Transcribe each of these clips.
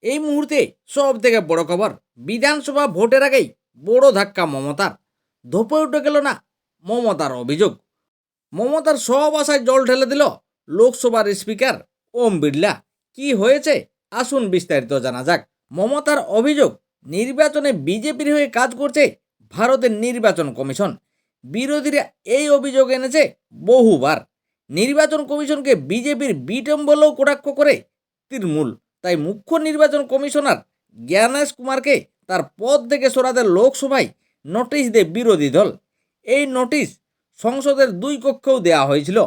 এই মুহূর্তে সব থেকে বড় খবর, বিধানসভা ভোটের আগেই বড় ধাক্কা মমতার। ধোপে উঠে গেল না মমতার অভিযোগ। মমতার সব আশায় জল ঢেলে দিল লোকসভার স্পিকার ওম বিড়লা। কি হয়েছে আসুন বিস্তারিত জানা যাক। মমতার অভিযোগ, নির্বাচনে বিজেপির হয়ে কাজ করছে ভারতের নির্বাচন কমিশন। বিরোধীরা এই অভিযোগ এনেছে বহুবার। নির্বাচন কমিশনকে বিজেপির বিটম বলেও কটাক্ষ করে তৃণমূল। তাই মুখ্য নির্বাচন কমিশনার জ্ঞানেশ কুমারকে তার পদ থেকে সরাতে লোকসভায় নোটিশ দেয় বিরোধী দল। এই নোটিশ সংসদের দুই কক্ষেও দেওয়া হয়েছিল।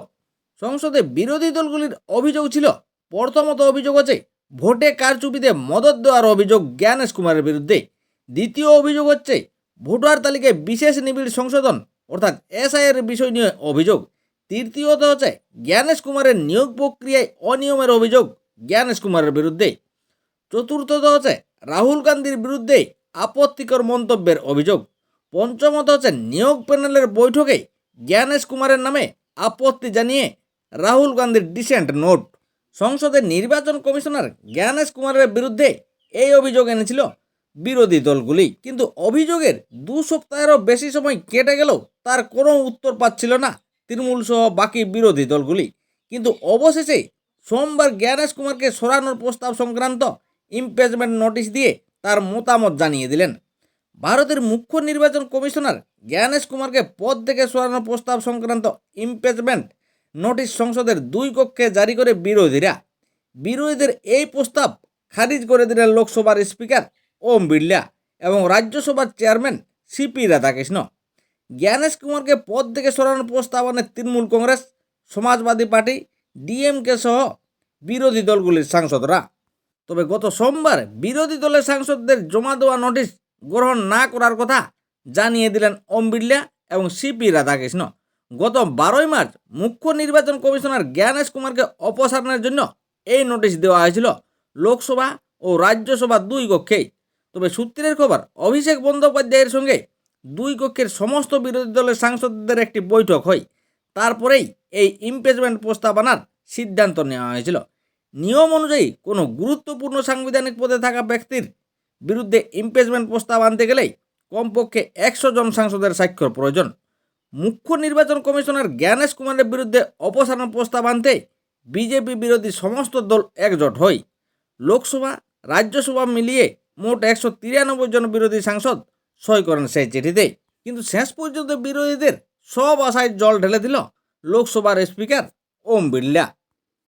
সংসদে বিরোধী দলগুলির অভিযোগ ছিল, প্রথমত অভিযোগ আছে ভোটে কারচুপিতে মদত দেওয়ার অভিযোগ জ্ঞানেশ কুমারের বিরুদ্ধে। দ্বিতীয় অভিযোগ হচ্ছে ভোটার তালিকায় বিশেষ নিবিড় সংশোধন অর্থাৎ এসআইয়ের বিষয় নিয়ে অভিযোগ। তৃতীয়ত হচ্ছে জ্ঞানেশ কুমারের নিয়োগ প্রক্রিয়ায় অনিয়মের অভিযোগ জ্ঞানেশ কুমারের বিরুদ্ধে। চতুর্থত হচ্ছে রাহুল গান্ধীর বিরুদ্ধে আপত্তিকর মন্তব্যের অভিযোগ। পঞ্চমত হচ্ছে নিয়োগ প্যানেলের বৈঠকে জ্ঞানেশ কুমারের নামে আপত্তি জানিয়ে রাহুল গান্ধীর ডিসেন্ট নোট। সংসদের নির্বাচন কমিশনার জ্ঞানেশ কুমারের বিরুদ্ধে এই অভিযোগ এনেছিল বিরোধী দলগুলি, কিন্তু অভিযোগের 2 সপ্তাহেরও বেশি সময় কেটে গেলেও তার কোনো উত্তর পাচ্ছিল না তৃণমূল সহ বাকি বিরোধী দলগুলি। কিন্তু অবশেষে সোমবার জ্ঞানেশ কুমারকে সরানোর প্রস্তাব সংক্রান্ত ইমপিচমেন্ট নোটিশ দিয়ে তার মতামত জানিয়ে দিলেন। ভারতের মুখ্য নির্বাচন কমিশনার জ্ঞানেশ কুমারকে পদ থেকে সরানোর প্রস্তাব সংক্রান্ত ইমপিচমেন্ট নোটিশ সংসদের দুই কক্ষে জারি করে বিরোধীদের এই প্রস্তাব খারিজ করে দিলেন লোকসভার স্পিকার ওম বিড়লা এবং রাজ্যসভার চেয়ারম্যান সিপি রাধাকৃষ্ণ। জ্ঞানেশ কুমারকে পদ থেকে সরানোর প্রস্তাব আনে তৃণমূল কংগ্রেস, সমাজবাদী পার্টি, ডিএমকে সহ বিরোধী দলগুলির সাংসদরা। তবে গত সোমবার বিরোধী দলের সাংসদদের জমা দেওয়া নোটিশ গ্রহণ না করার কথা জানিয়ে দিলেন ওম বিড়লা এবং সিপি রাধাকৃষ্ণ। গত 12ই মার্চ মুখ্য নির্বাচন কমিশনার জ্ঞানেশ কুমারকে অপসারণের জন্য এই নোটিশ দেওয়া হয়েছিল লোকসভা ও রাজ্যসভা দুই কক্ষেই। তবে সূত্রের খবর, অভিষেক বন্দ্যোপাধ্যায়ের সঙ্গে দুই কক্ষের সমস্ত বিরোধী দলের সাংসদদের একটি বৈঠক হয়। তারপরেই এই ইমপিচমেন্ট প্রস্তাব আনার সিদ্ধান্ত নেওয়া হয়েছিল। নিয়ম অনুযায়ী কোনো গুরুত্বপূর্ণ সাংবিধানিক পদে থাকা ব্যক্তির বিরুদ্ধে ইমপিচমেন্ট প্রস্তাব আনতে গেলেই কমপক্ষে 100 জন সাংসদের স্বাক্ষর প্রয়োজন। মুখ্য নির্বাচন কমিশনার জ্ঞানেশ কুমারের বিরুদ্ধে অপসারণ প্রস্তাব আনতে বিজেপি বিরোধী সমস্ত দল একজোট হয়। লোকসভা রাজ্যসভা মিলিয়ে মোট 193 জন বিরোধী সাংসদ সই করেন সেই চিঠিতে। কিন্তু শেষ পর্যন্ত বিরোধীদের সব আশায় জল ঢেলে দিল লোকসভার স্পিকার ওম বিড়লা।